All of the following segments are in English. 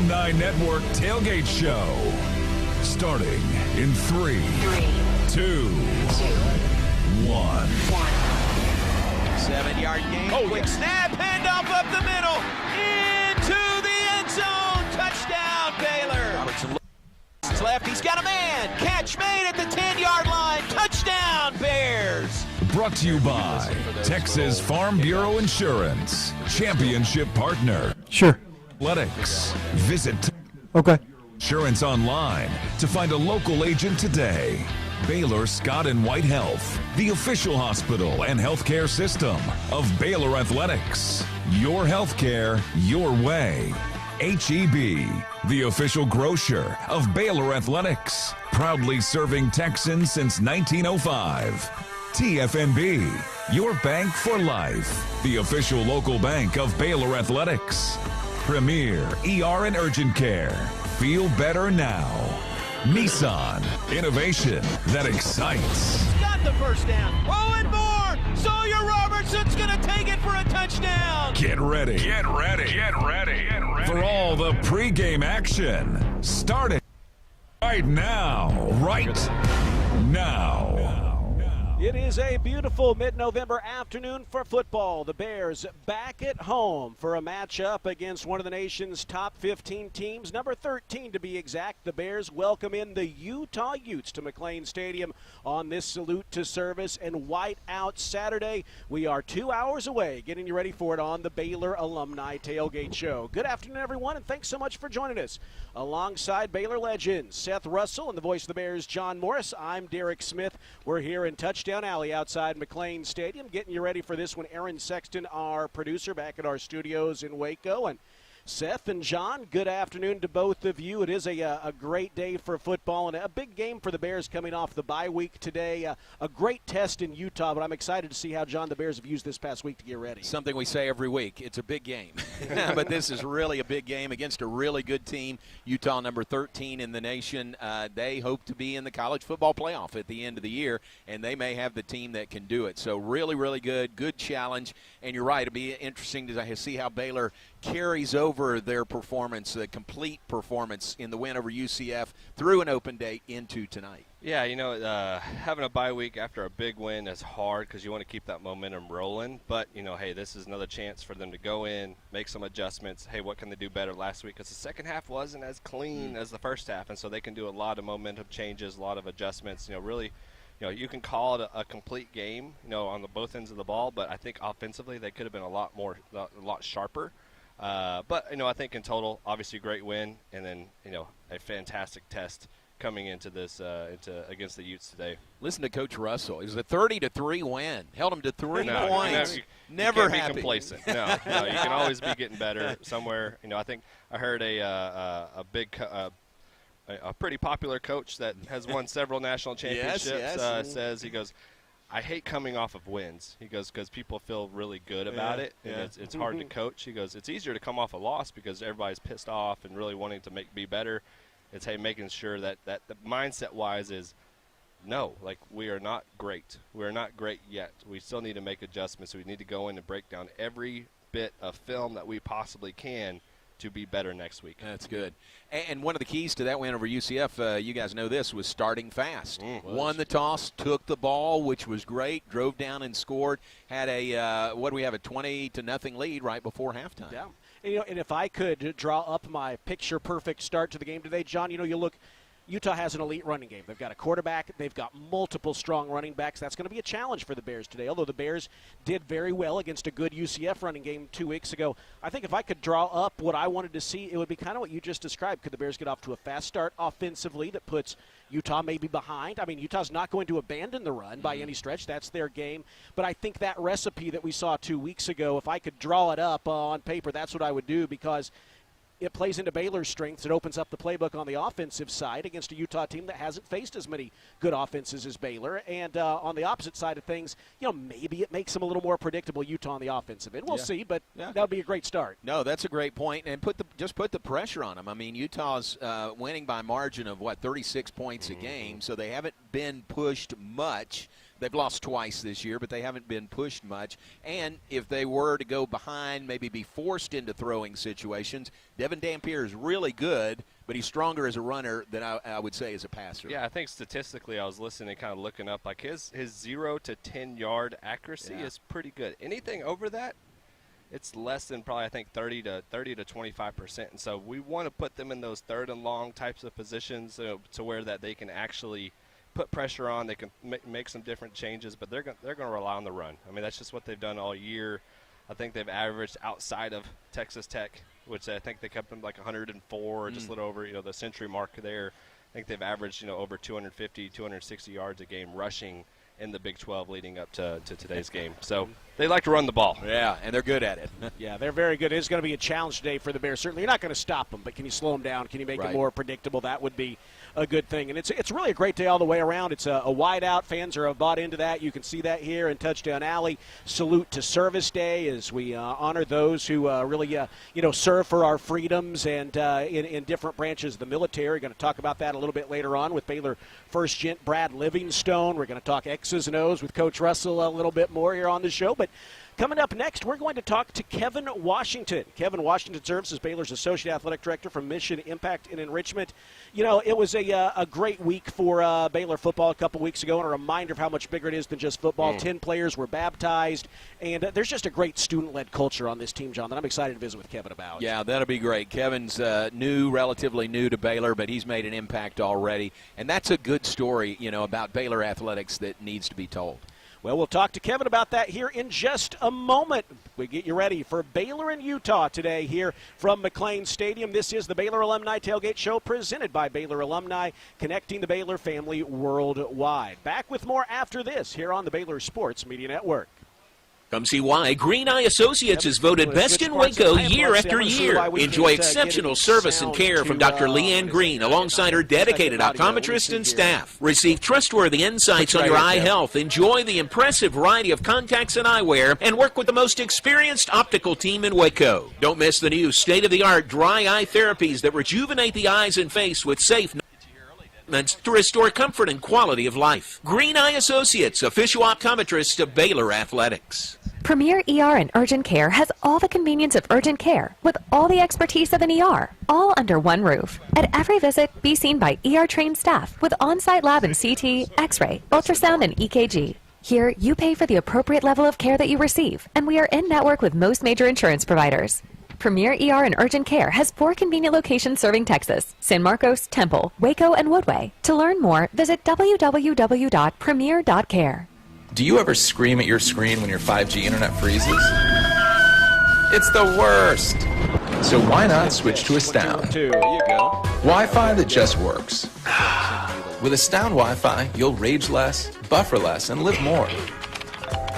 Alumni Network Tailgate Show. Starting in 3, 2, 1. 7-yard gain. Quick snap. Handoff up the middle. Into the end zone. Touchdown, Baylor. Robertson looks left. He's got a man. Catch made at the 10-yard line. Touchdown, Bears. Brought to you by Texas Farm Bureau Insurance. Championship partner. Sure. Athletics. Visit Okay. Insurance online to find a local agent today. Baylor Scott and White Health, the official hospital and healthcare system of Baylor Athletics. Your healthcare, your way. HEB, the official grocer of Baylor Athletics, proudly serving Texans since 1905. TFNB, your bank for life, the official local bank of Baylor Athletics. Premier ER and Urgent Care. Feel better now. Nissan. Innovation that excites. Got the first down. Oh, and more. Sawyer Robertson's going to take it for a touchdown. Get ready. Get ready. Get ready. Get ready. For all the pregame action. Starting right now. Right now. It is a beautiful mid-November afternoon for football. The Bears back at home for a matchup against one of the nation's top 15 teams, number 13 to be exact. The Bears welcome in the Utah Utes to McLean Stadium on this salute to service and white out Saturday. We are 2 hours away, getting you ready for it on the Baylor Alumni Tailgate Show. Good afternoon, everyone, and thanks so much for joining us. Alongside Baylor legends Seth Russell and the voice of the Bears, John Morris, I'm Derek Smith. We're here in Touchdown Alley outside McLean Stadium, getting you ready for this one. Aaron Sexton, our producer, back at our studios in Waco. And Seth and John, good afternoon to both of you. It is a great day for football and a big game for the Bears coming off the bye week today. A great test in Utah, but I'm excited to see how, John, the Bears have used this past week to get ready. Something we say every week. It's a big game. But this is really a big game against a really good team. Utah, number 13 in the nation. They hope to be in the college football playoff at the end of the year, and they may have the team that can do it. So really, really good challenge. And you're right, it'll be interesting to see how Baylor carries over their performance, the complete performance in the win over UCF through an open date into tonight. Yeah, having a bye week after a big win is hard because you want to keep that momentum rolling. But, hey, this is another chance for them to go in, make some adjustments. Hey, what can they do better last week? Because the second half wasn't as clean as the first half, and so they can do a lot of momentum changes, a lot of adjustments. Really, you can call it a complete game, on the both ends of the ball, but I think offensively they could have been a lot sharper. But I think in total, obviously a great win, and then a fantastic test coming into this against the Utes today. Listen to Coach Russell. It was a 30-3 win. Held them to 3 points. You never can't happy. be complacent. No, you can always be getting better somewhere. I think I heard a pretty popular coach that has won several national championships says, he goes, I hate coming off of wins. He goes, because people feel really good about it, and it's hard to coach. He goes, it's easier to come off a loss because everybody's pissed off and really wanting to be better. It's, hey, making sure that the mindset-wise is, no, we are not great. We're not great yet. We still need to make adjustments. We need to go in and break down every bit of film that we possibly can to be better next week. That's good. And one of the keys to that win over UCF, you guys know this, was starting fast. Won the toss, took the ball, which was great, drove down and scored, had a 20-0 lead right before halftime. Yeah. And if I could draw up my picture-perfect start to the game today, John, you look, Utah has an elite running game. They've got a quarterback. They've got multiple strong running backs. That's going to be a challenge for the Bears today, although the Bears did very well against a good UCF running game 2 weeks ago. I think if I could draw up what I wanted to see, it would be kind of what you just described. Could the Bears get off to a fast start offensively that puts Utah maybe behind? I mean, Utah's not going to abandon the run by any stretch. That's their game. But I think that recipe that we saw 2 weeks ago, if I could draw it up on paper, that's what I would do, because it plays into Baylor's strengths. It opens up the playbook on the offensive side against a Utah team that hasn't faced as many good offenses as Baylor. And on the opposite side of things, maybe it makes them a little more predictable, Utah on the offensive end. We'll see, but that would be a great start. No, that's a great point. And just put the pressure on them. I mean, Utah's winning by a margin of, 36 points a game, so they haven't been pushed much. They've lost twice this year, but they haven't been pushed much. And if they were to go behind, maybe be forced into throwing situations, Devin Dampier is really good, but he's stronger as a runner than I would say as a passer. Yeah, I think statistically, I was listening, kind of looking up, like his 0 to 10-yard accuracy is pretty good. Anything over that, it's less than probably, I think, 30 to 25%. And so we want to put them in those third and long types of positions to where that they can actually put pressure on. They can make some different changes, but they're going to rely on the run. I mean, that's just what they've done all year. I think they've averaged outside of Texas Tech, which I think they kept them like 104 or just a little over, the century mark there. I think they've averaged, over 250, 260 yards a game rushing in the Big 12 leading up to today's game. So they like to run the ball. Yeah, and they're good at it. Yeah, they're very good. It's going to be a challenge today for the Bears. Certainly, you're not going to stop them, but can you slow them down? Can you make it more predictable? That would be a good thing. And it's really a great day all the way around. It's a wide out. Fans are bought into that. You can see that here in Touchdown Alley. Salute to Service Day as we honor those who really, serve for our freedoms and in different branches of the military. We're going to talk about that a little bit later on with Baylor First Gent Brad Livingstone. We're going to talk X's and O's with Coach Russell a little bit more here on the show. But coming up next, we're going to talk to Kevin Washington. Kevin Washington serves as Baylor's Associate Athletic Director for Mission, Impact, and Enrichment. It was a great week for Baylor football a couple weeks ago, and a reminder of how much bigger it is than just football. 10 players were baptized, and there's just a great student-led culture on this team, John, that I'm excited to visit with Kevin about. Yeah, that'll be great. Kevin's relatively new to Baylor, but he's made an impact already, and that's a good story, about Baylor athletics that needs to be told. Well, we'll talk to Kevin about that here in just a moment. We get you ready for Baylor and Utah today here from McLean Stadium. This is the Baylor Alumni Tailgate Show presented by Baylor Alumni, connecting the Baylor family worldwide. Back with more after this here on the Baylor Sports Media Network. Come see why Green Eye Associates is voted best in Waco year after year. Enjoy exceptional service and care from Dr. Leanne Green alongside her dedicated optometrist and staff. Receive trustworthy insights on your eye health. Enjoy the impressive variety of contacts and eyewear and work with the most experienced optical team in Waco. Don't miss the new state-of-the-art dry eye therapies that rejuvenate the eyes and face with safe to restore comfort and quality of life. Green Eye Associates, official optometrist of Baylor Athletics. Premier ER and Urgent Care has all the convenience of urgent care with all the expertise of an ER, all under one roof. At every visit, be seen by ER-trained staff with on-site lab and CT, X-ray, ultrasound, and EKG. Here, you pay for the appropriate level of care that you receive, and we are in network with most major insurance providers. Premier ER and Urgent Care has 4 convenient locations serving Texas: San Marcos, Temple, Waco, and Woodway. To learn more, visit www.premier.care. Do you ever scream at your screen when your 5G internet freezes? It's the worst. So why not switch to Astound? There you go. Wi-Fi that just works. With Astound Wi-Fi, you'll rage less, buffer less, and live more.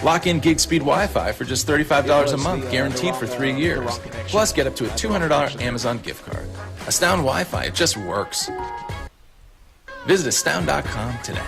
Lock in gig speed Wi-Fi for just $35 a month, guaranteed for 3 years. Plus, get up to a $200 Amazon gift card. Astound Wi-Fi, it just works. Visit astound.com today.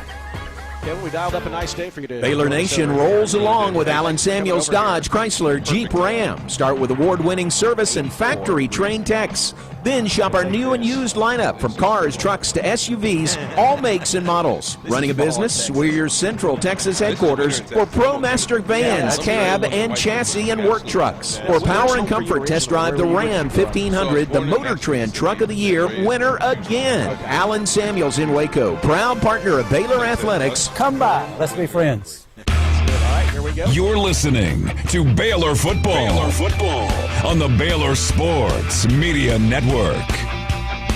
Kevin, we dialed up a nice day for you today. Baylor Nation rolls along with Allen Samuels Dodge, Chrysler, Jeep, Ram. Start with award-winning service and factory-trained techs. Then shop our new and used lineup from cars, trucks to SUVs, all makes and models. Running a business? We're your Central Texas headquarters for ProMaster vans, cab, and chassis and work trucks. For power and comfort, test drive the Ram 1500, the Motor Trend Truck of the Year winner again. Allen Samuels in Waco, proud partner of Baylor Athletics. Come by. Let's be friends. You're listening to Baylor Football. On the Baylor Sports Media Network.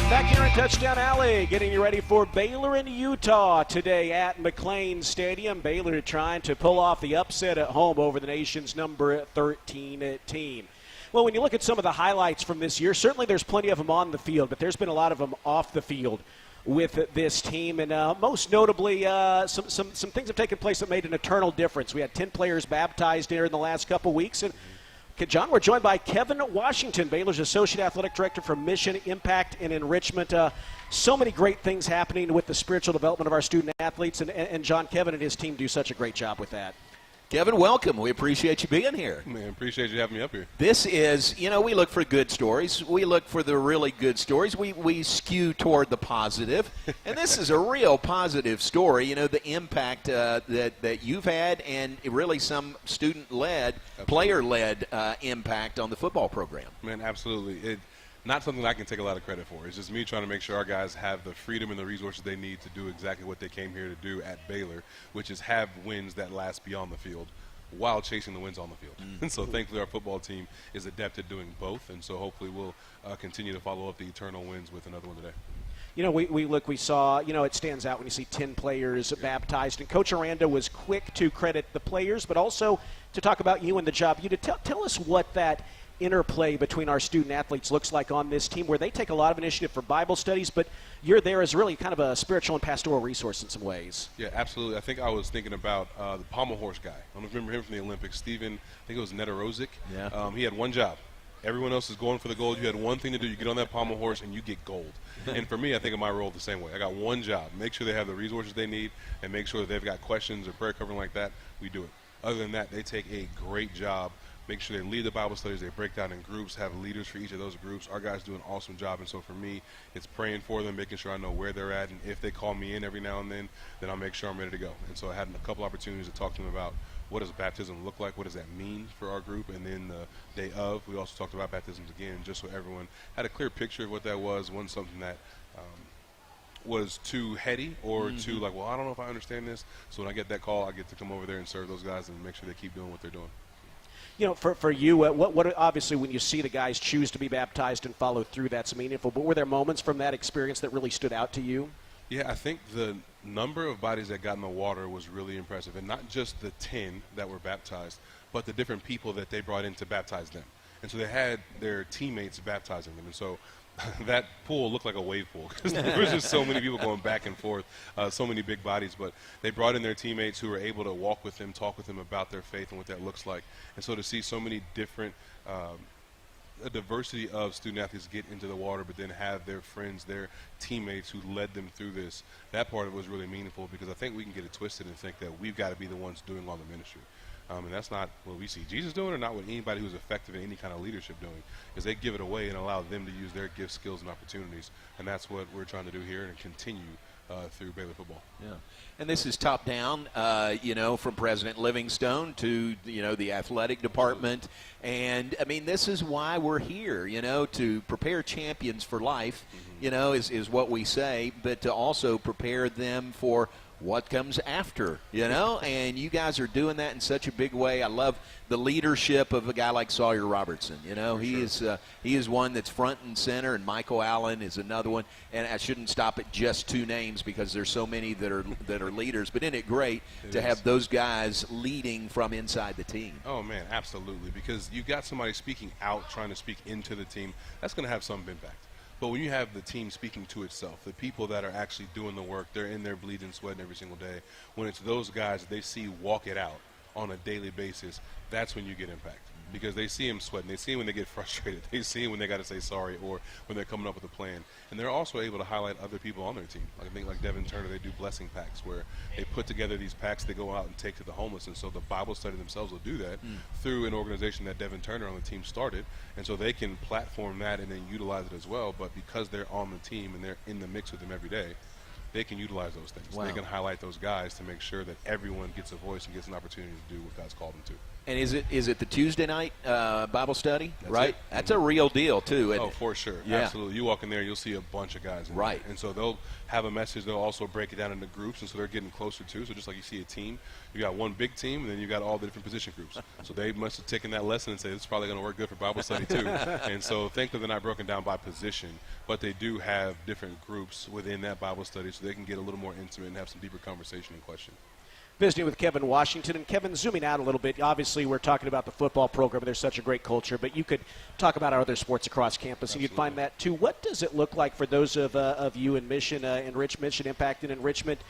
Back here in Touchdown Alley, getting you ready for Baylor and Utah today at McLean Stadium. Baylor trying to pull off the upset at home over the nation's number 13 team. Well, when you look at some of the highlights from this year, certainly there's plenty of them on the field, but there's been a lot of them off the field with this team, and most notably some things have taken place that made an eternal difference. We had 10 players baptized here in the last couple weeks, and John, we're joined by Kevin Washington, Baylor's Associate Athletic Director for Mission, Impact, and Enrichment. So many great things happening with the spiritual development of our student athletes, and John, Kevin and his team do such a great job with that. Kevin, welcome. We appreciate you being here. Man, appreciate you having me up here. This is, we look for good stories. We look for the really good stories. We skew toward the positive. And this is a real positive story, the impact that you've had and really some student-led, player-led impact on the football program. Man, absolutely. Not something I can take a lot of credit for. It's just me trying to make sure our guys have the freedom and the resources they need to do exactly what they came here to do at Baylor, which is have wins that last beyond the field while chasing the wins on the field. And so thankfully our football team is adept at doing both, and so hopefully we'll continue to follow up the eternal wins with another one today. We saw, it stands out when you see 10 players baptized. And Coach Aranda was quick to credit the players, but also to talk about you and the job. You to tell us what that interplay between our student athletes looks like on this team, where they take a lot of initiative for Bible studies, but you're there as really kind of a spiritual and pastoral resource in some ways. Yeah, absolutely. I think I was thinking about the pommel horse guy. I don't remember him from the Olympics. Steven, I think it was Netarosic. Yeah. He had one job. Everyone else is going for the gold. You had one thing to do. You get on that pommel horse and you get gold. And for me, I think of my role the same way. I got one job. Make sure they have the resources they need and make sure that they've got questions or prayer covering like that. We do it. Other than that, they take a great job. Make sure they lead the Bible studies. They break down in groups, have leaders for each of those groups. Our guys do an awesome job. And so for me, it's praying for them, making sure I know where they're at. And if they call me in every now and then I'll make sure I'm ready to go. And so I had a couple opportunities to talk to them about what does baptism look like? What does that mean for our group? And then the day of, we also talked about baptisms again, just so everyone had a clear picture of what that was. Wasn't something that was too heady or too like, well, I don't know if I understand this. So when I get that call, I get to come over there and serve those guys and make sure they keep doing what they're doing. For you, what obviously when you see the guys choose to be baptized and follow through, that's meaningful. But were there moments from that experience that really stood out to you? Yeah, I think the number of bodies that got in the water was really impressive. And not just the 10 that were baptized, but the different people that they brought in to baptize them. And so they had their teammates baptizing them. And so that pool looked like a wave pool because there was just so many people going back and forth, so many big bodies. But they brought in their teammates who were able to walk with them, talk with them about their faith and what that looks like. And so to see so many different a diversity of student athletes get into the water, but then have their friends, their teammates who led them through this, that part of it was really meaningful because I think we can get it twisted and think that we've got to be the ones doing all the ministry. And that's not what we see Jesus doing or not what anybody who's effective in any kind of leadership doing, is they give it away and allow them to use their gifts, skills, and opportunities. And that's what we're trying to do here and continue through Baylor football. Yeah. And this is top down, from President Livingstone to, the athletic department. And, this is why we're here, to prepare champions for life, is what we say, but to also prepare them for what comes after, and you guys are doing that in such a big way. I love the leadership of a guy like Sawyer Robertson. He is one that's front and center, and Michael Allen is another one. And I shouldn't stop at just two names because there's so many that are leaders. But isn't it great to have those guys leading from inside the team? Oh man, absolutely. Because you've got somebody speaking out, trying to speak into the team. That's going to have some impact. But when you have the team speaking to itself, the people that are actually doing the work, they're in there bleeding, sweating every single day. When it's those guys that they see walk it out on a daily basis, that's when you get impact. Because they see them sweating. They see them when they get frustrated. They see them when they got to say sorry or when they're coming up with a plan. And they're also able to highlight other people on their team. I think like Devin Turner, they do blessing packs where they put together these packs they go out and take to the homeless. And so the Bible study themselves will do that through an organization that Devin Turner on the team started. And so they can platform that and then utilize it as well. But because they're on the team and they're in the mix with them every day, they can utilize those things. Wow. They can highlight those guys to make sure that everyone gets a voice and gets an opportunity to do what God's called them to. And is it the Tuesday night Bible study? That's right? It. That's a real deal, too. Oh, for sure. Yeah. Absolutely. You walk in there, you'll see a bunch of guys in right. there. And so they'll have a message. They'll also break it down into groups, and so they're getting closer, too. So just like you see a team, you got one big team, and then you got all the different position groups. So they must have taken that lesson and said, it's probably going to work good for Bible study, too. And so thankfully they're not broken down by position, but they do have different groups within that Bible study so they can get a little more intimate and have some deeper conversation and question. Visiting with Kevin Washington. And Kevin, zooming out a little bit, obviously we're talking about the football program. There's such a great culture, but you could talk about our other sports across campus, Absolutely. And you'd find that too. What does it look like for those of you in Mission Impact and Enrichment?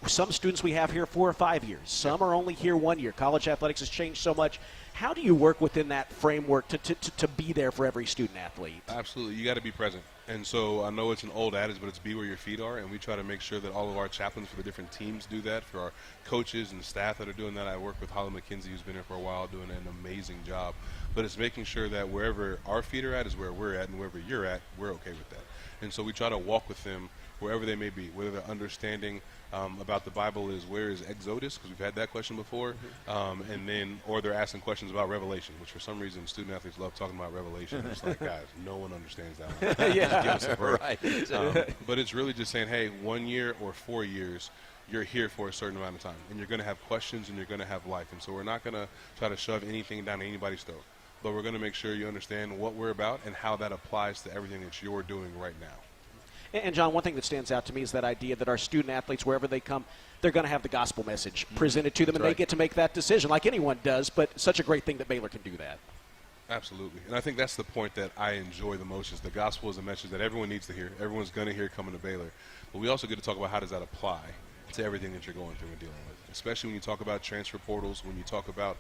Some students we have here 4 or 5 years. Some are only here 1 year. College athletics has changed so much. How do you work within that framework to be there for every student athlete? Absolutely. You got to be present. And so I know it's an old adage, but it's be where your feet are, and we try to make sure that all of our chaplains for the different teams do that, for our coaches and staff that are doing that. I work with Holly McKenzie, who's been here for a while, doing an amazing job. But it's making sure that wherever our feet are at is where we're at, and wherever you're at, we're okay with that. And so we try to walk with them wherever they may be, whether they're understanding about the Bible is where is Exodus, because we've had that question before, and then, or they're asking questions about Revelation, which for some reason student athletes love talking about Revelation. It's like, guys, no one understands that one. Yeah, give us a break. Right. But it's really just saying, hey, 1 year or 4 years, you're here for a certain amount of time, and you're going to have questions, and you're going to have life. And so we're not going to try to shove anything down anybody's throat, but we're going to make sure you understand what we're about and how that applies to everything that you're doing right now. And, John, one thing that stands out to me is that idea that our student athletes, wherever they come, they're going to have the gospel message presented to them, and they get to make that decision like anyone does, but such a great thing that Baylor can do that. Absolutely. And I think that's the point that I enjoy the most, is the gospel is a message that everyone needs to hear. Everyone's going to hear coming to Baylor. But we also get to talk about how does that apply to everything that you're going through and dealing with, especially when you talk about transfer portals, when you talk about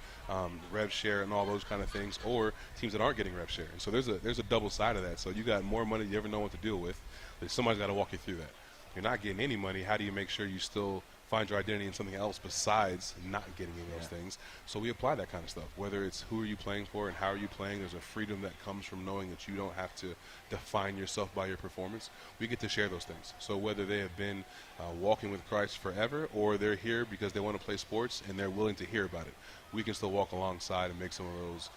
rev share and all those kind of things, or teams that aren't getting rev share. And so there's a double side of that. So you got more money than you ever know what to deal with. Somebody's got to walk you through that. If you're not getting any money, how do you make sure you still find your identity in something else besides not getting any of those things? So we apply that kind of stuff, whether it's who are you playing for and how are you playing. There's a freedom that comes from knowing that you don't have to define yourself by your performance. We get to share those things. So whether they have been walking with Christ forever, or they're here because they want to play sports and they're willing to hear about it, we can still walk alongside and make some of those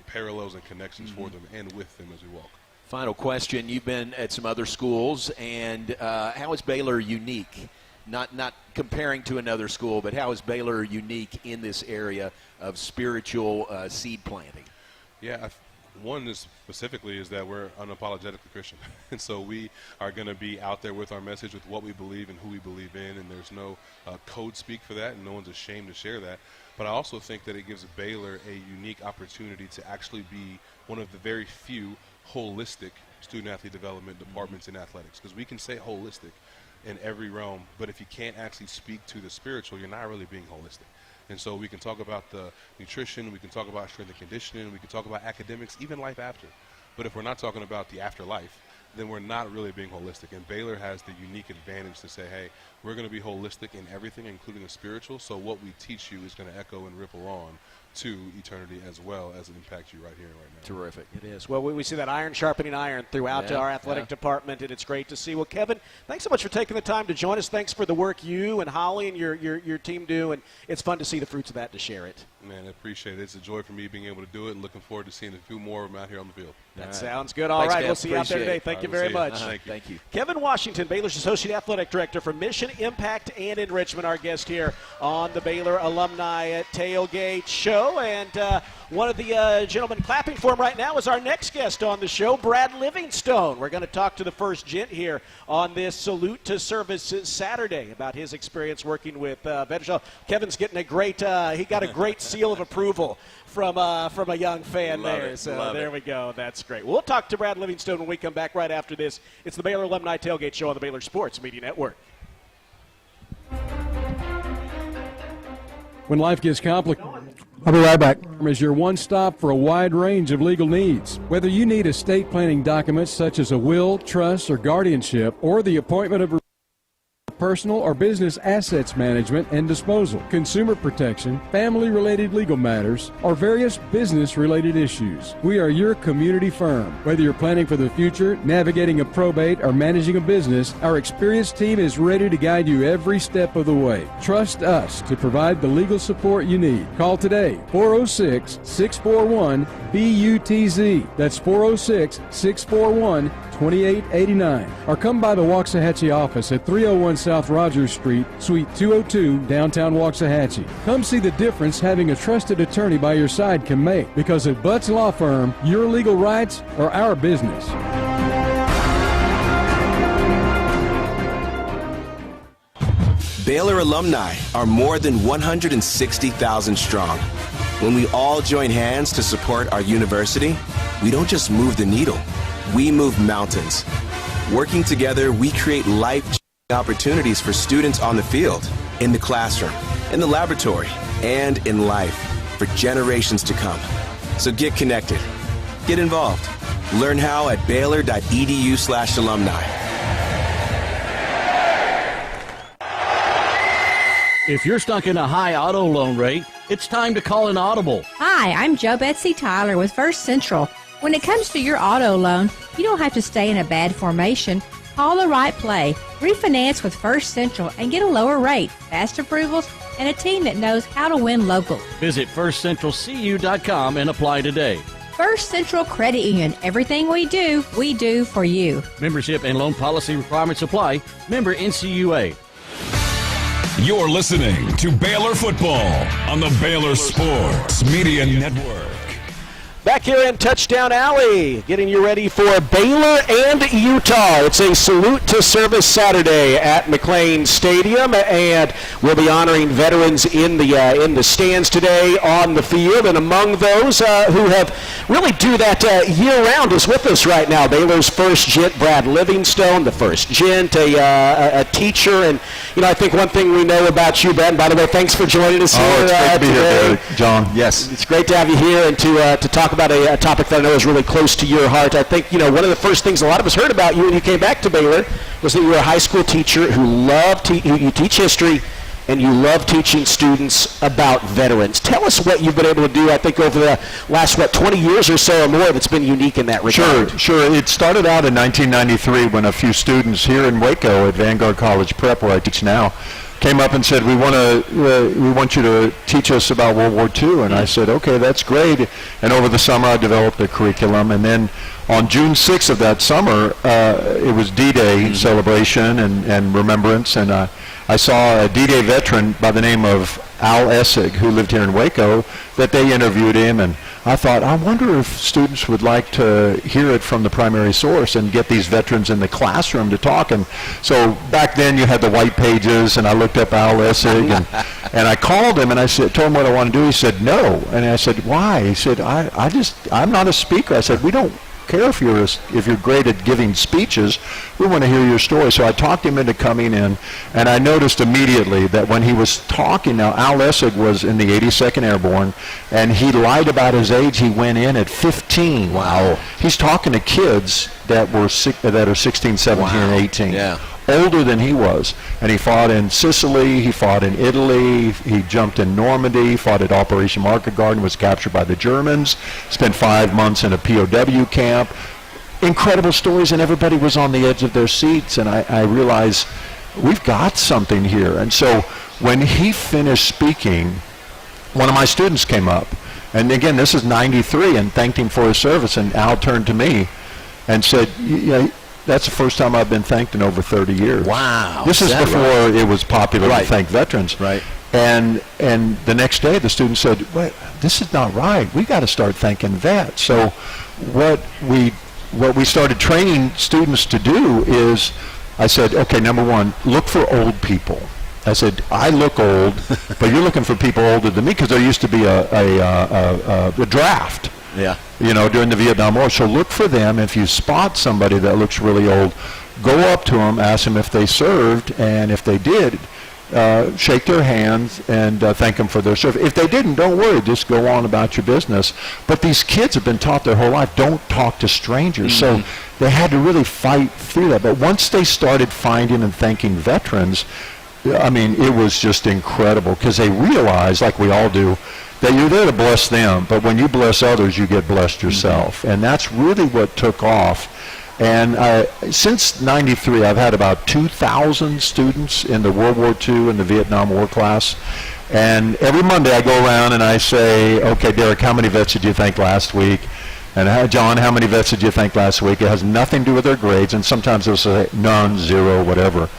parallels and connections for them and with them as we walk. Final question. You've been at some other schools, and how is Baylor unique? Not comparing to another school, but how is Baylor unique in this area of spiritual seed planting? Yeah, one is specifically is that we're unapologetically Christian. And so we are going to be out there with our message, with what we believe and who we believe in, and there's no code speak for that, and no one's ashamed to share that. But I also think that it gives Baylor a unique opportunity to actually be one of the very few holistic student-athlete development departments in athletics, because we can say holistic in every realm, but if you can't actually speak to the spiritual, you're not really being holistic. And so we can talk about the nutrition, we can talk about strength and conditioning, we can talk about academics, even life after. But if we're not talking about the afterlife, then we're not really being holistic. And Baylor has the unique advantage to say, hey, we're going to be holistic in everything, including the spiritual, so what we teach you is going to echo and ripple on to eternity as well as it impacts you right here and right now. Terrific. It is. Well, we see that iron sharpening iron throughout our athletic department, and it's great to see. Well, Kevin, thanks so much for taking the time to join us. Thanks for the work you and Holly and your team do, and it's fun to see the fruits of that, to share it. Man, I appreciate it. It's a joy for me being able to do it, and looking forward to seeing a few more of them out here on the field. That sounds good. All right, we'll see you out there today. Thank you very much. Thank you. Kevin Washington, Baylor's Associate Athletic Director for Mission, Impact, and Enrichment, our guest here on the Baylor Alumni Tailgate Show. And one of the gentlemen clapping for him right now is our next guest on the show, Brad Livingstone. We're going to talk to the first gent here on this Salute to Service Saturday about his experience working with veterans. Kevin's getting a great he got a great seal of approval from a young fan there. So there we go. That's great. We'll talk to Brad Livingstone when we come back right after this. It's the Baylor Alumni Tailgate Show on the Baylor Sports Media Network. When life gets complicated, I'll be right back. Is your one stop for a wide range of legal needs. Whether you need estate planning documents such as a will, trust, or guardianship, or the appointment of personal or business assets management and disposal, consumer protection, family-related legal matters, or various business-related issues. We are your community firm. Whether you're planning for the future, navigating a probate, or managing a business, our experienced team is ready to guide you every step of the way. Trust us to provide the legal support you need. Call today, 406-641-BUTZ. That's 406-641-2889. Or come by the Waxahachie office at 301 South Rogers Street, Suite 202, downtown Waxahachie. Come see the difference having a trusted attorney by your side can make, because at Butts Law Firm, your legal rights are our business. Baylor alumni are more than 160,000 strong. When we all join hands to support our university, we don't just move the needle, we move mountains. Working together, we create life-changing opportunities for students on the field, in the classroom, in the laboratory, and in life. for generations to come. So get connected. Get involved. Learn how at Baylor.edu/alumni. If you're stuck in a high auto loan rate, it's time to call an Audible. Hi, I'm Joe Betsy Tyler with First Central. When it comes to your auto loan, you don't have to stay in a bad formation. Call the right play. Refinance with First Central and get a lower rate, fast approvals, and a team that knows how to win local. Visit firstcentralcu.com and apply today. First Central Credit Union. Everything we do for you. Membership and loan policy requirements apply. Member NCUA. You're listening to Baylor Football on the Baylor Sports Media Network. Back here in Touchdown Alley, getting you ready for Baylor and Utah. It's a salute to service Saturday at McLean Stadium, and we'll be honoring veterans in the stands today on the field. And among those who have really do that year-round is with us right now. Baylor's first gent, Brad Livingstone, the first gent, a teacher. And, you know, I think one thing we know about you, Brad, and by the way, thanks for joining us here it's great to be today. Here, John. Yes. It's great to have you here and to talk about a topic that I know is really close to your heart. I think, you know, one of the first things a lot of us heard about you when you came back to Baylor was that you were a high school teacher who loved you teach history, and you love teaching students about veterans. Tell us what you've been able to do, I think, over the last, 20 years or so or more that's been unique in that regard. Sure. It started out in 1993 when a few students here in Waco at Vanguard College Prep, where I teach now, came up and said, we want you to teach us about World War II. And I said, okay, that's great. And over the summer, I developed a curriculum. And then on June 6th of that summer, it was D-Day celebration and remembrance. And I saw a D-Day veteran by the name of Al Essig, who lived here in Waco, that they interviewed him. And I thought, I wonder if students would like to hear it from the primary source and get these veterans in the classroom to talk. And so back then you had the white pages, and I looked up Al Essig, and I called him and I told him what I want to do. He said, no. And I said, why? He said, I'm not a speaker. I said, we don't care if you're great at giving speeches. We want to hear your story. So I talked him into coming in, and I noticed immediately that when he was talking, now Al Essig was in the 82nd Airborne, and he lied about his age. He went in at 15. Wow. He's talking to kids that are 16, 17, and 18. Yeah. Older than he was. And he fought in Sicily, he fought in Italy, he jumped in Normandy, fought at Operation Market Garden, was captured by the Germans, spent 5 months in a POW camp. Incredible stories, and everybody was on the edge of their seats, and I realized we've got something here. And so when he finished speaking, one of my students came up, and again, this is 93, and thanked him for his service, and Al turned to me and said, that's the first time I've been thanked in over 30 years. Wow. This is before it was popular to thank veterans. Right. And the next day the student said, wait, this is not right. We got to start thanking vets. So what we started training students to do is, I said, okay, number one, look for old people. I said, I look old, but you're looking for people older than me, because there used to be a draft. Yeah. During the Vietnam War. So look for them. If you spot somebody that looks really old, go up to them, ask them if they served, and if they did, shake their hands and thank them for their service. If they didn't, don't worry. Just go on about your business. But these kids have been taught their whole life, don't talk to strangers. So they had to really fight through that. But once they started finding and thanking veterans, I mean, it was just incredible, because they realized, like we all do, that you're there to bless them, but when you bless others, you get blessed yourself. And that's really what took off. And since 93, I've had about 2,000 students in the World War II and the Vietnam War class. And every Monday I go around and I say, okay, Derek, how many vets did you thank last week? And John, how many vets did you thank last week? It has nothing to do with their grades, and sometimes they'll say none, zero, whatever.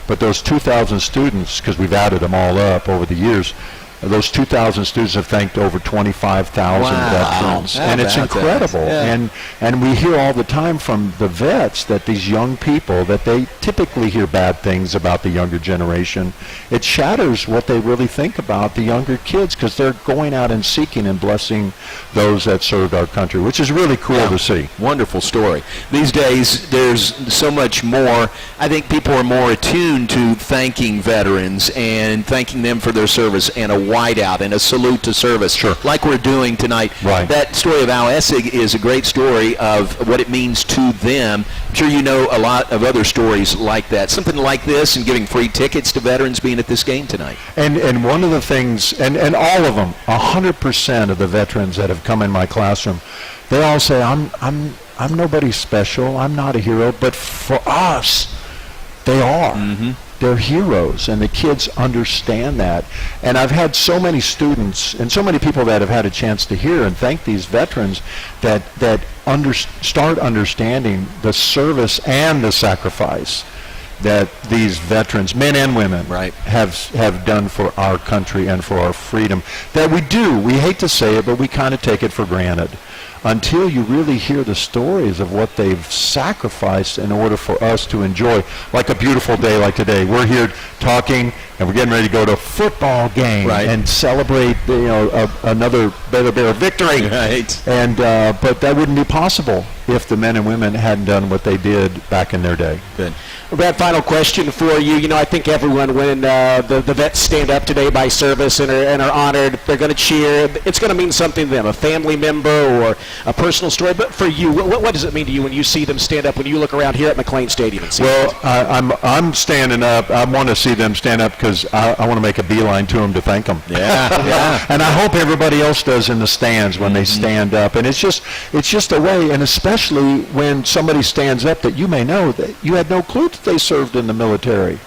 But those 2,000 students, because we've added them all up over the years, those 2,000 students have thanked over 25,000 veterans. And it's incredible. Yeah. And we hear all the time from the vets that these young people, that they typically hear bad things about the younger generation. It shatters what they really think about the younger kids, because they're going out and seeking and blessing those that served our country, which is really cool to see. Wonderful story. These days, there's so much more. I think people are more attuned to thanking veterans and thanking them for their service, and a whiteout and a salute to service, like we're doing tonight. Right. That story of Al Essig is a great story of what it means to them. I'm sure you know a lot of other stories like that. Something like this, and giving free tickets to veterans being at this game tonight. And one of the things, and all of them, 100% of the veterans that have come in my classroom, they all say, I'm nobody special, I'm not a hero, but for us, they are. Mm-hmm. They're heroes, and the kids understand that. And I've had so many students and so many people that have had a chance to hear and thank these veterans that start understanding the service and the sacrifice that these veterans, men and women, have done for our country and for our freedom. That we do. We hate to say it, but we kind of take it for granted until you really hear the stories of what they've sacrificed in order for us to enjoy, like a beautiful day like today. We're here talking, and we're getting ready to go to a football game and celebrate, another Baylor Bear victory. Right. And but that wouldn't be possible if the men and women hadn't done what they did back in their day. Good. Well, Brad, final question for you. You know, I think everyone, when the vets stand up today by service and are honored, they're going to cheer. It's going to mean something to them, a family member or a personal story. But for you, what does it mean to you when you see them stand up, when you look around here at McLean Stadium and see I'm standing up. I want to see them stand up because I want to make a beeline to them to thank them. Yeah. And I hope everybody else does in the stands when they stand up. And it's just a way, and especially when somebody stands up that you may know that you had no clue that they served in the military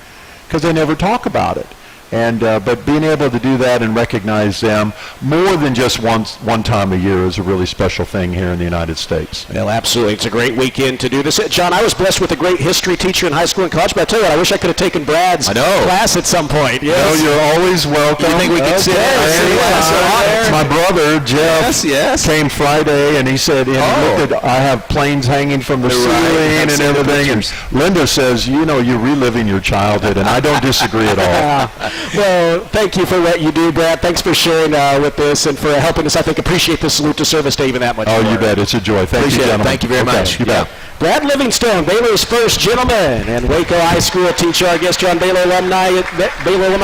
because they never talk about it. And but being able to do that and recognize them more than just one time a year is a really special thing here in the United States. Well, absolutely. It's a great weekend to do this. John, I was blessed with a great history teacher in high school and college, but I tell you what, I wish I could have taken Brad's class at some point. Yes. No, you're always welcome. You think we could sit there? My brother, Jeff, came Friday, and he said, he looked at, I have planes hanging from the ceiling and everything. And Linda says, you're reliving your childhood, and I don't disagree at all. Well, thank you for what you do, Brad. Thanks for sharing with us and for helping us, I think, appreciate the salute to service to even that much more. You bet. It's a joy. Thank you, gentlemen. Thank you very much. You bet. Brad Livingstone, Baylor's first gentleman, and Waco High School teacher, our guest on Baylor Alumni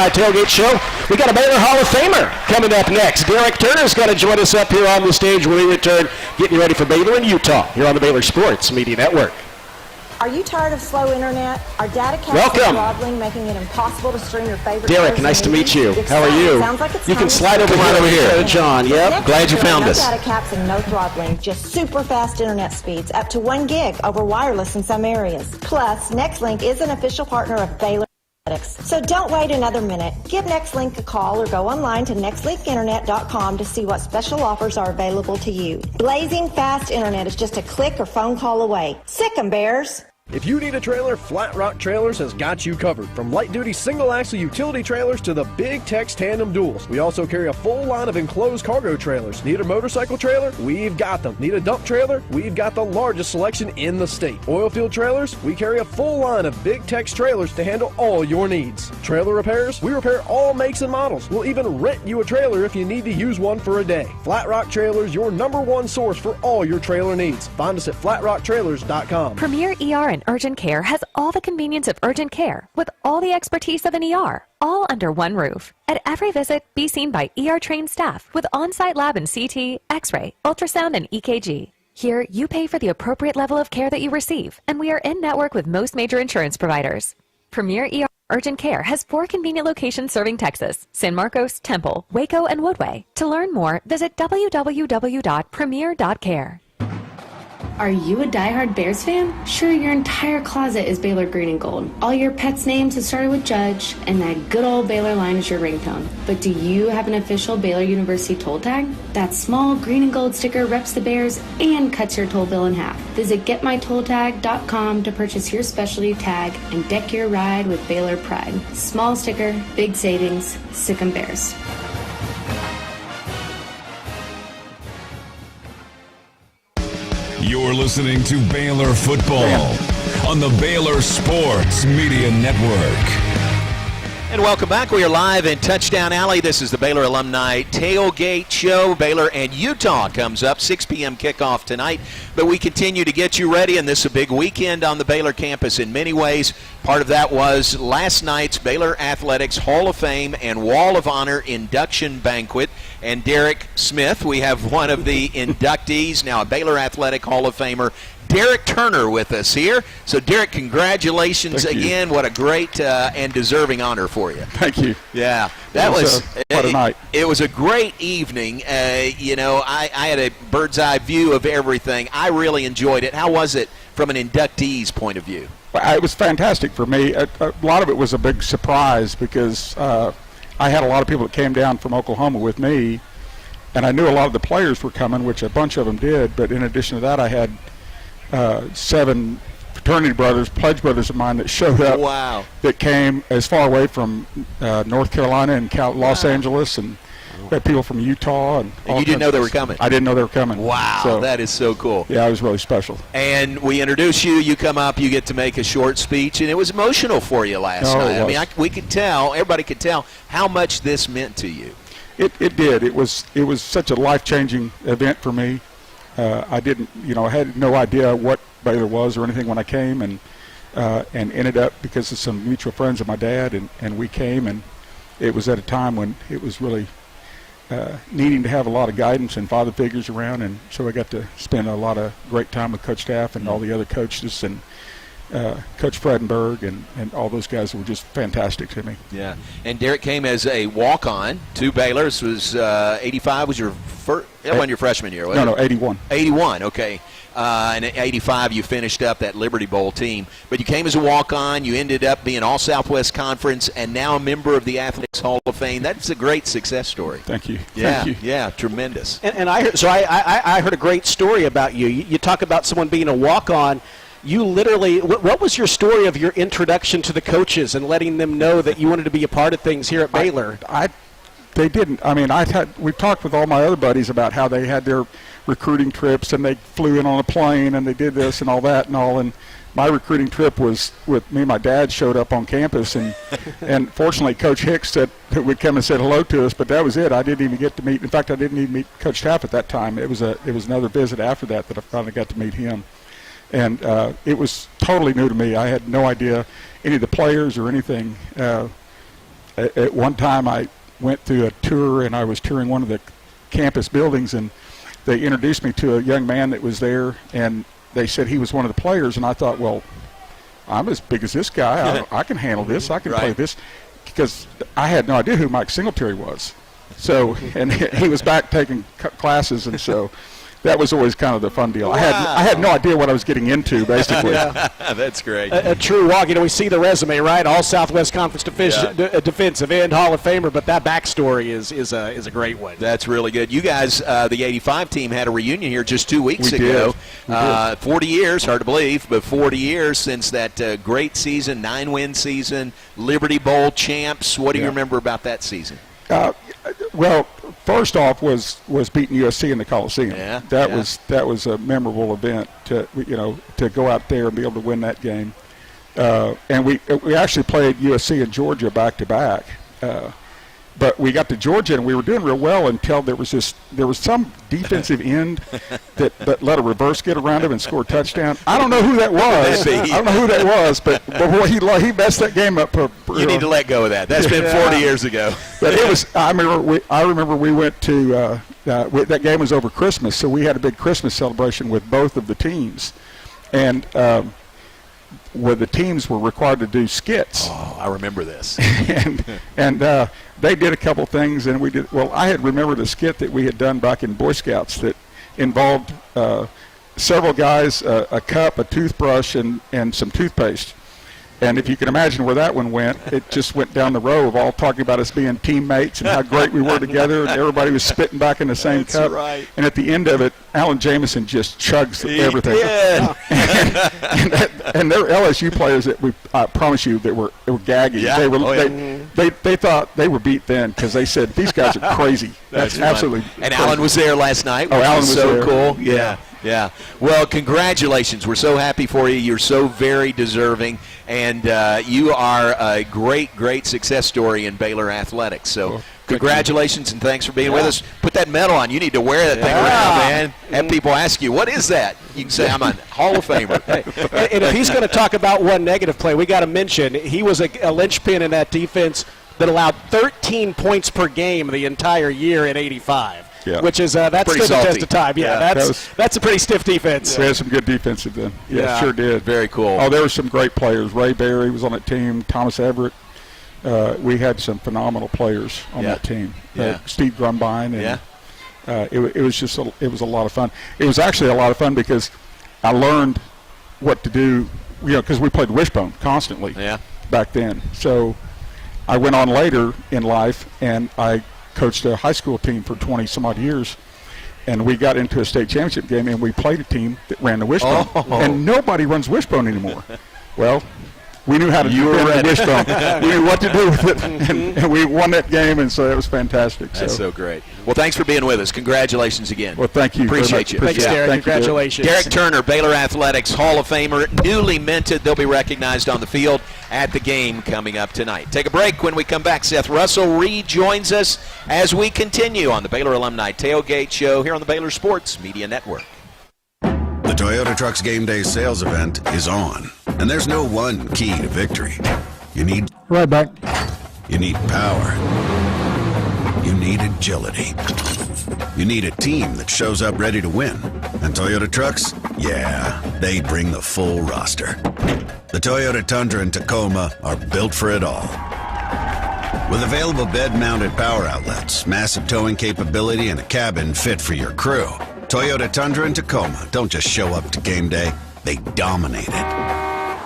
Tailgate Show. We got a Baylor Hall of Famer coming up next. Derek Turner's going to join us up here on the stage when we return, getting you ready for Baylor and Utah here on the Baylor Sports Media Network. Are you tired of slow internet? Our data caps are throttling, making it impossible to stream your favorite Derek, nice to meet you. How are you? Sounds like it's you can slide over here. John, yep. Glad you found us. No data caps and no throttling, just super fast internet speeds, up to 1 gig over wireless in some areas. Plus, Nextlink is an official partner of Baylor. So don't wait another minute. Give Nextlink a call or go online to nextlinkinternet.com to see what special offers are available to you. Blazing fast internet is just a click or phone call away. Sick 'em, Bears. If you need a trailer, Flat Rock Trailers has got you covered. From light-duty single-axle utility trailers to the Big Tex tandem duals. We also carry a full line of enclosed cargo trailers. Need a motorcycle trailer? We've got them. Need a dump trailer? We've got the largest selection in the state. Oilfield trailers? We carry a full line of Big Tex trailers to handle all your needs. Trailer repairs? We repair all makes and models. We'll even rent you a trailer if you need to use one for a day. Flat Rock Trailers, your #1 source for all your trailer needs. Find us at flatrocktrailers.com. Premier ER and Urgent Care has all the convenience of urgent care with all the expertise of an ER, all under one roof. At every visit, be seen by ER-trained staff with on-site lab and CT, X-ray, ultrasound, and EKG. Here, you pay for the appropriate level of care that you receive, and we are in network with most major insurance providers. Premier ER Urgent Care has 4 convenient locations serving Texas: San Marcos, Temple, Waco, and Woodway. To learn more, visit www.premier.care. Are you a diehard Bears fan? Sure, your entire closet is Baylor green and gold. All your pets' names have started with Judge, and that good old Baylor line is your ringtone. But do you have an official Baylor University toll tag? That small green and gold sticker reps the Bears and cuts your toll bill in half. Visit getmytolltag.com to purchase your specialty tag and deck your ride with Baylor pride. Small sticker, big savings, sick 'em Bears. You're listening to Baylor Football on the Baylor Sports Media Network. And welcome back. We are live in Touchdown Alley. This is the Baylor Alumni Tailgate Show. Baylor and Utah comes up, 6 p.m. kickoff tonight. But we continue to get you ready, and this is a big weekend on the Baylor campus in many ways. Part of that was last night's Baylor Athletics Hall of Fame and Wall of Honor induction banquet. And Derek Smith, we have one of the inductees, now a Baylor Athletic Hall of Famer, Derek Turner, with us here. So, Derek, congratulations again. What a great and deserving honor for you. Thank you. Yeah, that was what a night. It was a great evening. I had a bird's eye view of everything. I really enjoyed it. How was it from an inductee's point of view? It was fantastic for me. A lot of it was a big surprise because I had a lot of people that came down from Oklahoma with me, and I knew a lot of the players were coming, which a bunch of them did. But in addition to that, I had 7 fraternity brothers, pledge brothers of mine that showed up. Wow. That came as far away from North Carolina and Los Angeles, and we had people from Utah. And you didn't know they were coming? I didn't know they were coming. Wow, so, that is so cool. Yeah, it was really special. And we introduce you. You come up. You get to make a short speech, and it was emotional for you last night. I mean, we could tell, everybody could tell how much this meant to you. It did. It was such a life-changing event for me. I didn't, I had no idea what Baylor was or anything when I came, and ended up because of some mutual friends of my dad, and we came, and it was at a time when it was really needing to have a lot of guidance and father figures around, and so I got to spend a lot of great time with Coach Staff and all the other coaches, and Coach Fredenberg and all those guys were just fantastic to me. Yeah, and Derek came as a walk-on to Baylor. This was 85 was your first, that wasn't your freshman year, was it? No, 81. 81, okay. And at 85, you finished up that Liberty Bowl team. But you came as a walk-on. You ended up being All-Southwest Conference and now a member of the Athletics Hall of Fame. That's a great success story. Thank you. Yeah, Thank you. Yeah, tremendous. And I heard a great story about you. You talk about someone being a walk-on. You literally, what was your story of your introduction to the coaches and letting them know that you wanted to be a part of things here at Baylor? They didn't. I mean, we talked with all my other buddies about how they had their recruiting trips and they flew in on a plane and they did this and all that and all. And my recruiting trip was with me and my dad showed up on campus, and fortunately Coach Hicks said that would come and said hello to us, but that was it. I didn't even get to meet. In fact, I didn't even meet Coach Tapp at that time. It was another visit after that I finally got to meet him. And it was totally new to me. I had no idea any of the players or anything. At one time I went through a tour, and I was touring one of the campus buildings, and they introduced me to a young man that was there, and they said he was one of the players, and I thought, well, I'm as big as this guy. I can handle this. I can play this, because I had no idea who Mike Singletary was. So, and he was back taking classes, and so that was always kind of the fun deal. Wow. I had no idea what I was getting into, basically. Yeah. That's great. A true walk. We see the resume, right? All Southwest Conference defensive end Hall of Famer, but that backstory is a great one. That's really good. You guys, the 85 team, had a reunion here just 2 weeks ago. 40 years, hard to believe, but 40 years since that great season, 9-win season, Liberty Bowl champs. What do you remember about that season? Well, first off was beating USC in the Coliseum. Yeah, that was a memorable event to go out there and be able to win that game. And we actually played USC and Georgia back to back. But we got to Georgia and we were doing real well until there was some defensive end that let a reverse get around him and score a touchdown. I don't know who that was. But boy, he messed that game up. You need to let go of that. That's been 40 years ago. But it was. I remember we went to that game was over Christmas, so we had a big Christmas celebration with both of the teams, and where the teams were required to do skits. Oh, I remember this. and they did a couple things, and we did. Well, I had remembered a skit that we had done back in Boy Scouts that involved several guys, a cup, a toothbrush, and some toothpaste. And if you can imagine where that one went, it just went down the row of all talking about us being teammates and how great we were together, and everybody was spitting back in the same cup. Right. And at the end of it, Alan Jameson just chugs everything. And there were LSU players that I promise you, that were gagging. Yeah. They thought they were beat then because they said, these guys are crazy. That's absolutely And crazy. Alan was there last night. Oh, Alan was so there. Cool. Yeah. Yeah. Well, congratulations. We're so happy for you. You're so very deserving, and you are a great, great success story in Baylor athletics. So congratulations, and thanks for being with us. Put that medal on. You need to wear that thing around, man. Have people ask you, what is that? You can say, I'm a Hall of Famer. And if he's going to talk about one negative play, we got to mention he was a linchpin in that defense that allowed 13 points per game the entire year in '85. Yeah. Which is that stood the test of time. Yeah, that's a pretty stiff defense. We had some good defensive then. Yeah, sure did. Very cool. Oh, there were some great players. Ray Berry was on that team. Thomas Everett. We had some phenomenal players on that team. Steve Grumbine. And, it was a lot of fun. It was actually a lot of fun because I learned what to do. Because we played wishbone constantly back then. So I went on later in life and I coached a high school team for 20 some odd years, and we got into a state championship game and we played a team that ran the wishbone, and nobody runs wishbone anymore. Well, we knew how to do the wishbone. We knew what to do with it, and we won that game, and so that was fantastic. That's so great. Well, thanks for being with us. Congratulations again. Well, thank you. Appreciate you. Thanks, Derek. Congratulations. Derek Turner, Baylor Athletics Hall of Famer, newly minted. They'll be recognized on the field at the game coming up tonight. Take a break. When we come back, Seth Russell rejoins us as we continue on the Baylor Alumni Tailgate Show here on the Baylor Sports Media Network. The Toyota Trucks Game Day sales event is on, and there's no one key to victory. You need right back. You need power. You need agility. You need a team that shows up ready to win. And Toyota Trucks, they bring the full roster. The Toyota Tundra and Tacoma are built for it all. With available bed-mounted power outlets, massive towing capability, and a cabin fit for your crew, Toyota Tundra and Tacoma don't just show up to game day, they dominate it.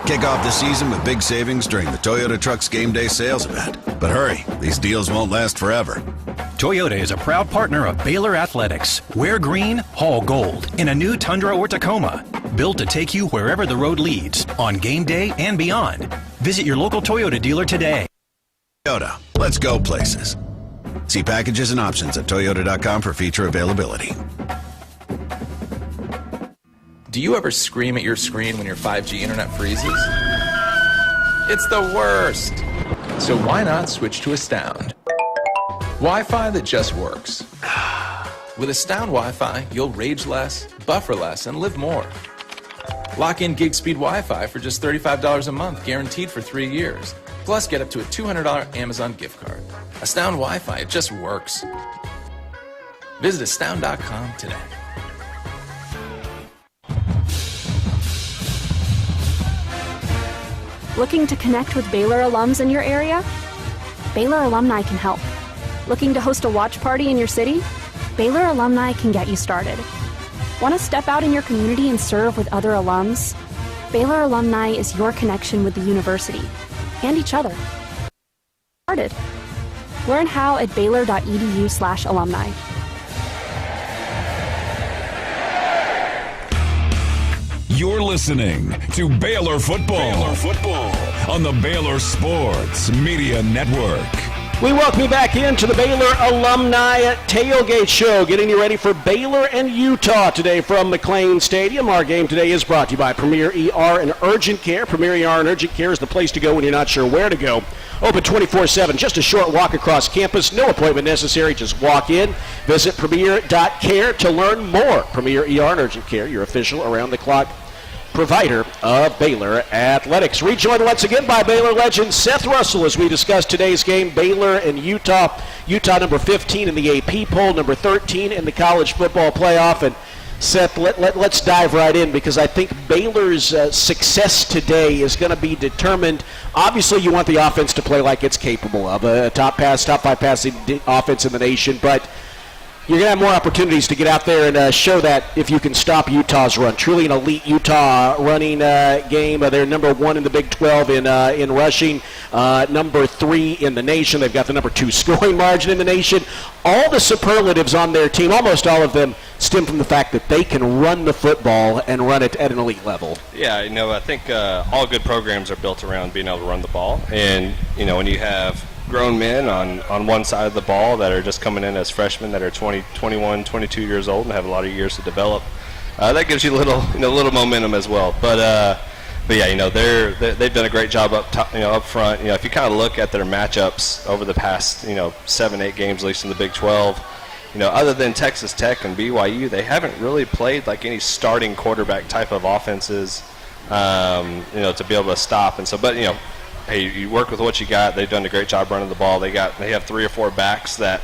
Kick off the season with big savings during the Toyota Trucks Game Day sales event. But hurry, these deals won't last forever. Toyota is a proud partner of Baylor Athletics. Wear green, haul gold in a new Tundra or Tacoma. Built to take you wherever the road leads, on game day and beyond. Visit your local Toyota dealer today. Toyota, let's go places. See packages and options at Toyota.com for feature availability. Do you ever scream at your screen when your 5G internet freezes? It's the worst. So why not switch to Astound? Wi-Fi that just works. With Astound Wi-Fi, you'll rage less, buffer less, and live more. Lock in gig speed Wi-Fi for just $35 a month, guaranteed for 3 years. Plus, get up to a $200 Amazon gift card. Astound Wi-Fi, it just works. Visit astound.com today. Looking to connect with Baylor alums in your area? Baylor Alumni can help. Looking to host a watch party in your city? Baylor Alumni can get you started. Want to step out in your community and serve with other alums? Baylor Alumni is your connection with the university and each other. Started. Learn how at baylor.edu/alumni. You're listening to Baylor Football, on the Baylor Sports Media Network. We welcome you back into the Baylor Alumni Tailgate Show, getting you ready for Baylor and Utah today from McLean Stadium. Our game today is brought to you by Premier ER and Urgent Care. Premier ER and Urgent Care is the place to go when you're not sure where to go. Open 24/7, just a short walk across campus. No appointment necessary, just walk in. Visit premier.care to learn more. Premier ER and Urgent Care, your official around-the-clock provider of Baylor Athletics. Rejoined once again by Baylor legend Seth Russell as we discuss today's game, Baylor and Utah. Utah number 15 in the AP poll, number 13 in the college football playoff. And Seth, let's dive right in because I think Baylor's success today is going to be determined. Obviously, you want the offense to play like it's capable of, a top 5 passing offense in the nation, but you're going to have more opportunities to get out there and show that if you can stop Utah's run. Truly an elite Utah running game. They're number 1 in the Big 12 in rushing, number 3 in the nation. They've got the number 2 scoring margin in the nation. All the superlatives on their team, almost all of them, stem from the fact that they can run the football and run it at an elite level. Yeah, I think all good programs are built around being able to run the ball. And, when you have grown men on one side of the ball that are just coming in as freshmen that are 20, 21, 22 years old and have a lot of years to develop, that gives you a little momentum as well. But yeah, they've done a great job up top, up front. If you kind of look at their matchups over the past 7-8 games, at least in the Big 12, other than Texas Tech and BYU, they haven't really played like any starting quarterback type of offenses, to be able to stop. And so, but hey, you work with what you got. They've done a great job running the ball. They have 3 or 4 backs that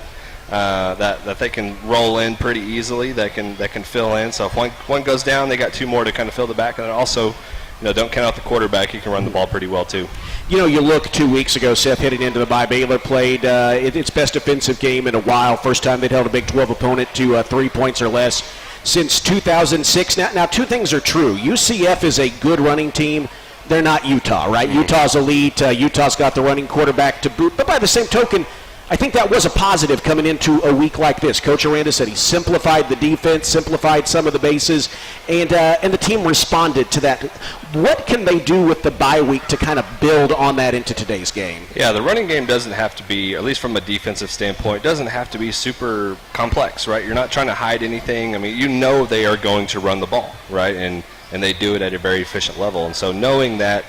they can roll in pretty easily. That can fill in. So if one goes down, they got 2 more to kind of fill the back. And also, don't count out the quarterback. He can run the ball pretty well too. You look 2 weeks ago, Seth, heading into the bye, Baylor played its best defensive game in a while. First time they'd held a Big 12 opponent to 3 points or less since 2006. Now 2 things are true. UCF is a good running team. They're not Utah, right? Utah's elite. Utah's got the running quarterback to boot. But by the same token, I think that was a positive coming into a week like this. Coach Aranda said he simplified the defense, simplified some of the bases, and the team responded to that. What can they do with the bye week to kind of build on that into today's game? Yeah, the running game doesn't have to be, at least from a defensive standpoint, doesn't have to be super complex, right? You're not trying to hide anything. I mean, they are going to run the ball, right? And they do it at a very efficient level. And so knowing that,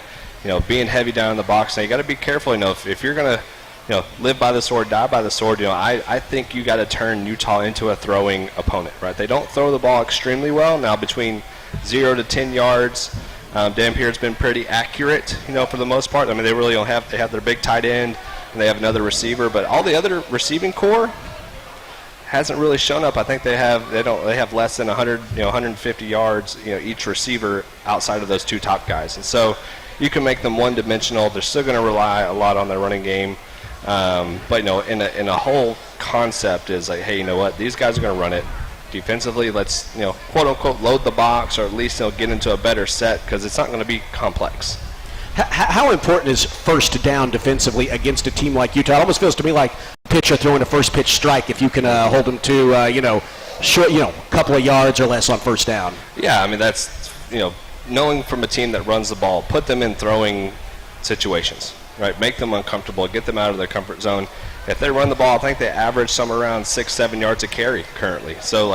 being heavy down in the box, now you got to be careful. If you're going to live by the sword, die by the sword. I think you got to turn Utah into a throwing opponent, right? They don't throw the ball extremely well. Now, between 0 to 10 yards, Dampier's been pretty accurate, for the most part. I mean, they really don't have. They have their big tight end, and they have another receiver, but all the other receiving core hasn't really shown up. I think they have less than 100, 150 yards, each receiver outside of those 2 top guys, and so you can make them one-dimensional. They're still going to rely a lot on their running game. But in a whole concept is like, hey, you know what? These guys are going to run it defensively. Let's quote unquote load the box, or at least get into a better set, because it's not going to be complex. How important is first down defensively against a team like Utah? It almost feels to me like a pitcher throwing a first pitch strike if you can hold them to short, couple of yards or less on first down. Yeah, I mean that's knowing from a team that runs the ball, put them in throwing situations. Right, make them uncomfortable, get them out of their comfort zone. If they run the ball, I think they average somewhere around 6-7 yards a carry currently. So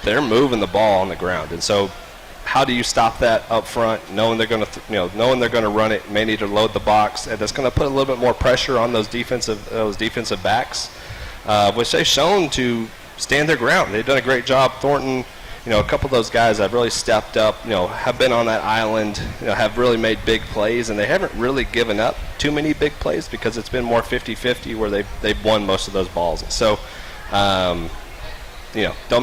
they're moving the ball on the ground, and so how do you stop that up front? Knowing they're going to run it, may need to load the box, and that's going to put a little bit more pressure on those defensive backs, which they've shown to stand their ground. They've done a great job. Thornton. A couple of those guys have really stepped up, have been on that island, have really made big plays, and they haven't really given up too many big plays because it's been more 50-50 where they've won most of those balls. So, don't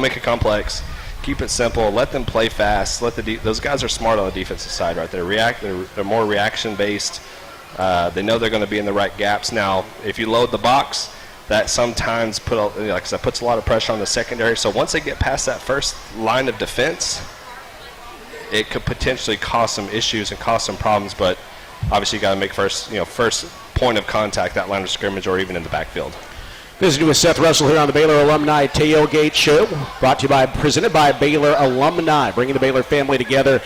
make it complex. Keep it simple. Let them play fast. Those guys are smart on the defensive side, right? They're more reaction-based. They know they're going to be in the right gaps. Now, if you load the box, that sometimes puts a lot of pressure on the secondary. So once they get past that first line of defense, it could potentially cause some issues and cause some problems. But obviously, you got to make first point of contact, that line of scrimmage, or even in the backfield. Visiting with Seth Russell here on the Baylor Alumni Tailgate Show, presented by Baylor Alumni, bringing the Baylor family together.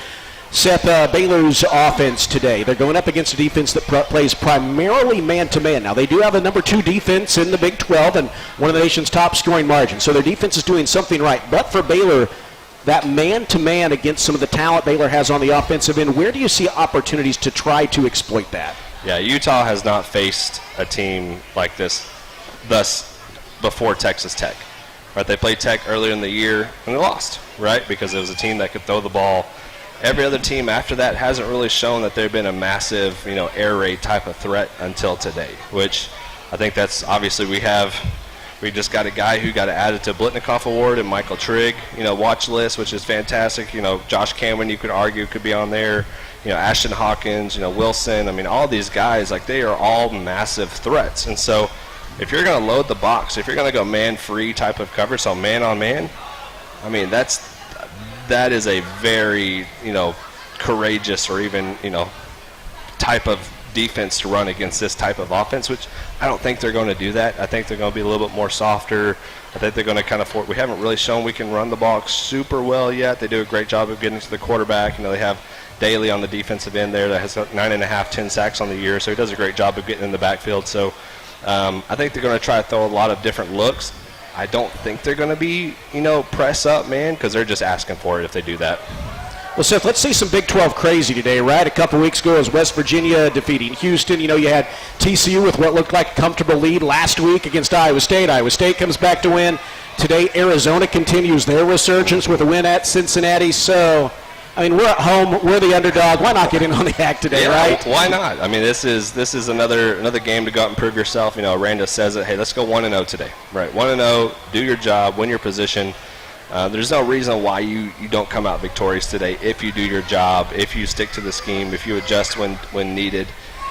Seth, Baylor's offense today, they're going up against a defense that plays primarily man-to-man. Now, they do have a number 2 defense in the Big 12 and one of the nation's top scoring margins, so their defense is doing something right. But for Baylor, that man-to-man against some of the talent Baylor has on the offensive end, where do you see opportunities to try to exploit that? Yeah, Utah has not faced a team like this thus before Texas Tech. Right, they played Tech earlier in the year, and they lost, right, because it was a team that could throw the ball. Every other team after that hasn't really shown that they've been a massive, air raid type of threat until today, which I think that's obviously we just got a guy who got added to Blitnikoff Award and Michael Trigg, watch list, which is fantastic. Josh Cameron, you could argue, could be on there. Ashton Hawkins, Wilson. I mean, all these guys, they are all massive threats. And so if you're going to load the box, if you're going to go man-free type of coverage, so man-on-man, I mean, that is a very, courageous or even, type of defense to run against this type of offense, which I don't think they're going to do that. I think they're going to be a little bit more softer. I think they're going to kind of we haven't really shown we can run the ball super well yet. They do a great job of getting to the quarterback. They have Daly on the defensive end there that has 9.5, 10 sacks on the year, so he does a great job of getting in the backfield. So I think they're going to try to throw a lot of different looks. I don't think they're going to be, press up, man, because they're just asking for it if they do that. Well, Seth, let's see some Big 12 crazy today, right? A couple weeks ago, as West Virginia defeating Houston. You had TCU with what looked like a comfortable lead last week against Iowa State. Iowa State comes back to win. Today, Arizona continues their resurgence with a win at Cincinnati. So, we're at home. We're the underdog. Why not get in on the act today, right? Why not? This is another game to go out and prove yourself. Aranda says it. Hey, let's go 1-0 today. Right, 1-0. Do your job. Win your position. There's no reason why you don't come out victorious today if you do your job, if you stick to the scheme, if you adjust when needed,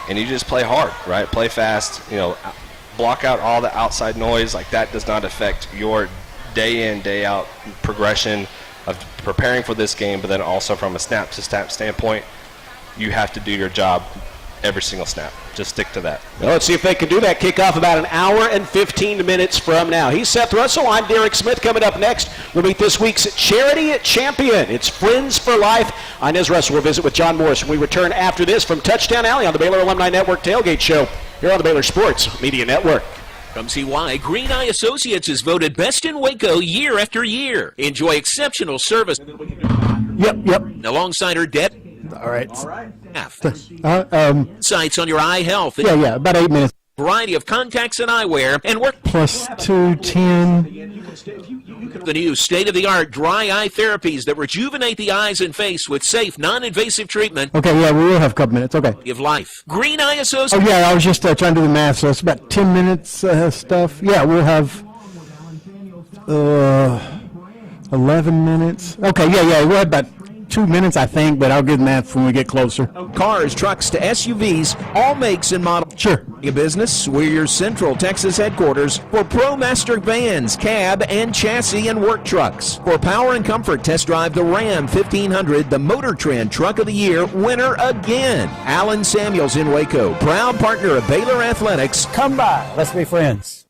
and you just play hard, right? Play fast, block out all the outside noise. Like, that does not affect your day in, day out progression of preparing for this game, but then also from a snap-to-snap standpoint, you have to do your job every single snap. Just stick to that. Well, let's see if they can do that. Kickoff about an hour and 15 minutes from now. He's Seth Russell. I'm Derek Smith. Coming up next, we'll meet this week's charity champion. It's Friends for Life. Inez Russell will visit with John Morris when we return after this from Touchdown Alley on the Baylor Alumni Network Tailgate Show here on the Baylor Sports Media Network. Come see why Green Eye Associates is voted best in Waco year after year. Enjoy exceptional service. Yep. Alongside her debt. All right. Sites on your eye health. Yeah, about 8 minutes. Variety of contacts and eyewear and work. Plus 210. The new state-of-the-art dry eye therapies that rejuvenate the eyes and face with safe, non-invasive treatment. Okay, yeah, we will have a couple minutes. Okay. Give life. Green Eye Associates. Oh, yeah, I was just trying to do the math, so it's about 10 minutes stuff. Yeah, we'll have 11 minutes. Okay, yeah, we'll have about 2 minutes, I think, but I'll get math when we get closer. Cars, trucks to SUVs, all makes and models. Sure. A business, we're your Central Texas headquarters for ProMaster vans, cab, and chassis and work trucks. For power and comfort, test drive the Ram 1500, the Motor Trend Truck of the Year winner again. Alan Samuels in Waco, proud partner of Baylor Athletics. Come by. Let's be friends.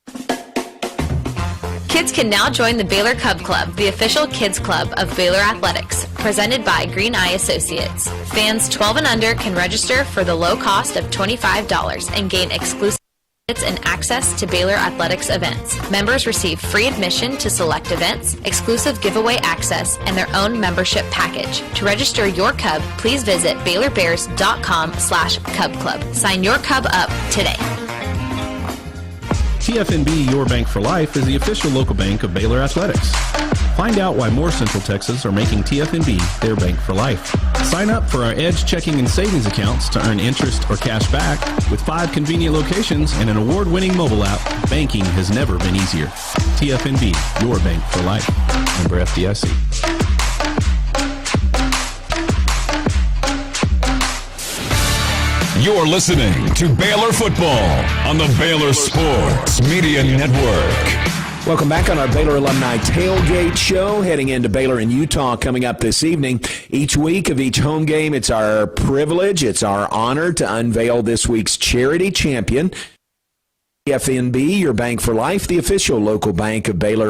Kids can now join the Baylor Cub Club, the official kids club of Baylor Athletics, presented by Green Eye Associates. Fans 12 and under can register for the low cost of $25 and gain exclusive tickets and access to Baylor Athletics events. Members receive free admission to select events, exclusive giveaway access, and their own membership package. To register your Cub, please visit BaylorBears.com/Cub Club. Sign your Cub up today. TFNB Your Bank for Life is the official local bank of Baylor Athletics. Find out why more Central Texas are making TFNB their bank for life. Sign up for our Edge checking and savings accounts to earn interest or cash back. With 5 convenient locations and an award-winning mobile app, banking has never been easier. TFNB Your Bank for Life. Member FDIC. You're listening to Baylor Football on the Baylor Sports Media Network. Welcome back on our Baylor Alumni Tailgate Show, heading into Baylor and Utah coming up this evening. Each week of each home game, it's our privilege, it's our honor to unveil this week's charity champion. TFNB, Your Bank for Life, the official local bank of Baylor